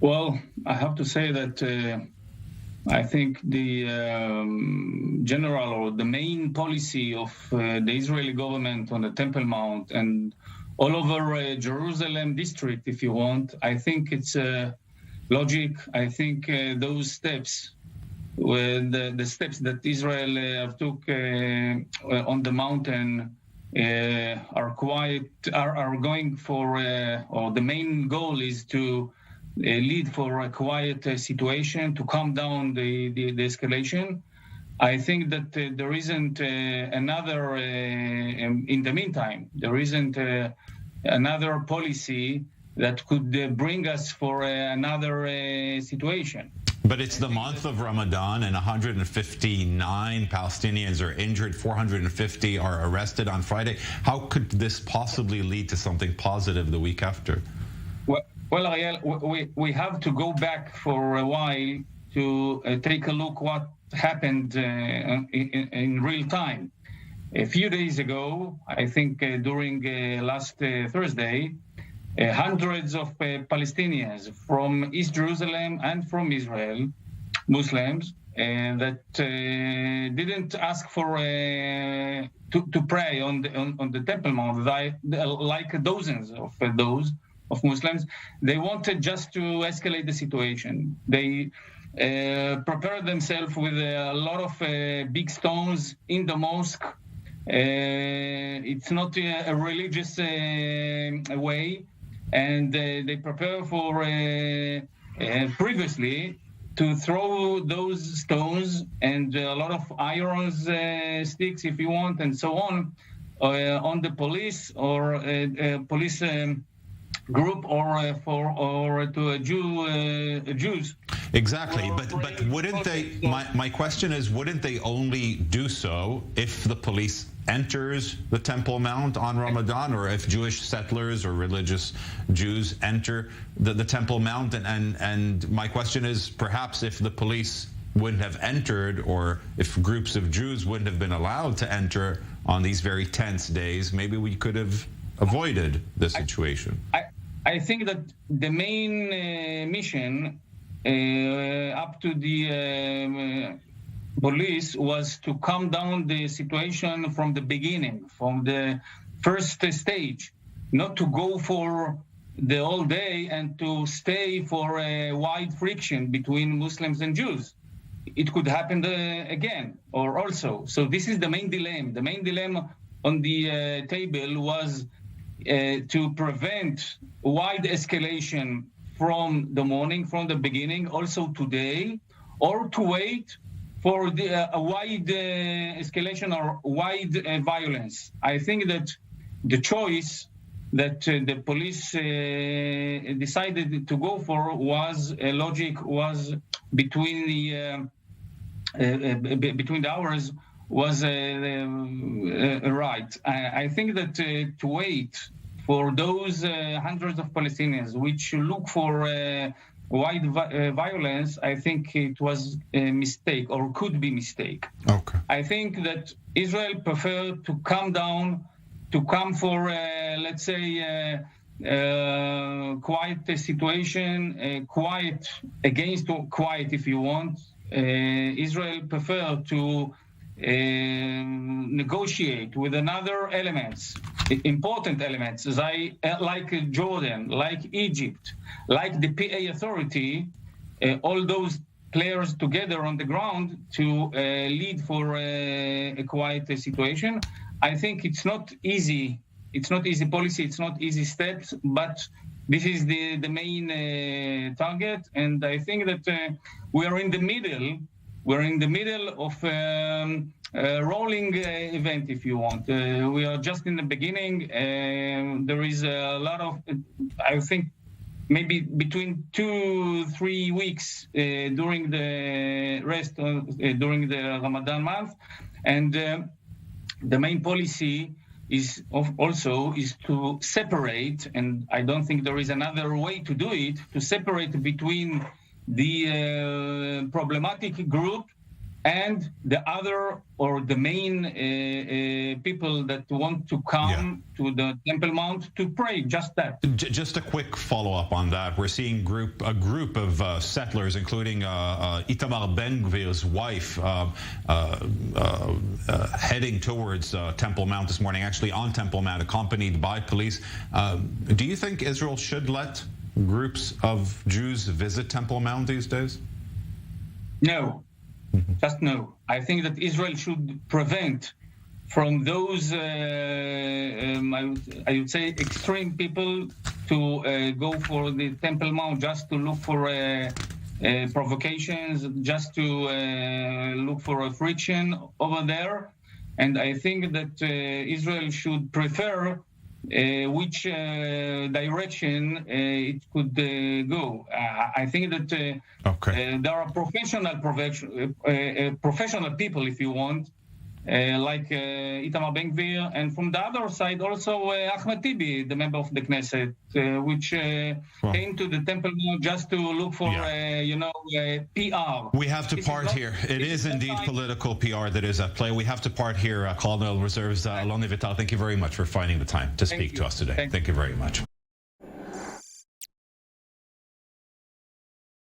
Well, I have to say that I think the general or the main policy of the Israeli government on the Temple Mount and all over Jerusalem district, if you want, I think it's logic. I think those steps, the steps that Israel have took on the mountain are going for, or the main goal is to lead for a quiet situation, to calm down the escalation. I think that there isn't another, in the meantime, there isn't another policy that could bring us for another situation. But it's the month of Ramadan, and 159 Palestinians are injured, 450 are arrested on Friday. How could this possibly lead to something positive the week after? Well, Ariel, we have to go back for a while to take a look what happened in real time. A few days ago, I think during last Thursday, hundreds of Palestinians from East Jerusalem and from Israel, Muslims, that didn't ask for to pray on the Temple Mount, like dozens of Muslims. They wanted just to escalate the situation. They prepared themselves with a lot of big stones in the mosque. It's not a religious way. And they prepare for previously to throw those stones and a lot of iron sticks, if you want, and so on the police or police group or to Jews. Exactly, but wouldn't they? My question is, wouldn't they only do so if the police enters the Temple Mount on Ramadan, or if Jewish settlers or religious Jews enter the Temple Mount? And my question is, perhaps if the police wouldn't have entered, or if groups of Jews wouldn't have been allowed to enter on these very tense days, maybe we could have avoided the situation. I think that the main mission up to the police was to calm down the situation from the beginning, from the first stage, not to go for the whole day and to stay for a wide friction between Muslims and Jews. It could happen again or also. So this is the main dilemma. The main dilemma on the table was to prevent wide escalation from the morning, from the beginning, also today, or to wait for a wide escalation or wide violence. I think that the choice that the police decided to go for was between the hours was right. I think that to wait for those hundreds of Palestinians which look for wide violence, I think it was a mistake, or could be mistake. Okay. I think that Israel preferred to calm down, to come for, let's say, quiet situation, quiet against quiet, if you want. Israel preferred to negotiate with another elements, important elements, like Jordan, like Egypt, like the PA authority, all those players together on the ground to lead for a quiet situation. I think it's not easy. It's not easy policy. It's not easy steps, but this is the main target. And I think that we are in the middle. We're in the middle of a rolling event, if you want. We are just in the beginning. There is a lot of, I think, maybe between 2-3 weeks during the rest during the Ramadan month, and the main policy is to separate, and I don't think there is another way to do it, to separate between the problematic group and the other or the main people that want to come to the Temple Mount to pray, just that. Just a quick follow-up on that. We're seeing a group of settlers, including Itamar Ben-Gvir's wife, heading towards Temple Mount this morning, actually on Temple Mount, accompanied by police. Do you think Israel should let groups of Jews visit Temple Mount these days? No. Just no. I think that Israel should prevent from those, I would say, extreme people to go for the Temple Mount just to look for provocations, just to look for a friction over there. And I think that Israel should prefer which direction it could go. I think that there are professional people, if you want, like Itamar Ben-Gvir, and from the other side also Ahmed Tibi, the member of the Knesset, which came to the Temple Mount just to look for, PR. We have to part here. It is indeed political PR that is at play. We have to part here. Colonel Reserves Alon Eviatar, thank you very much for finding the time to speak to us today. Thank you very much.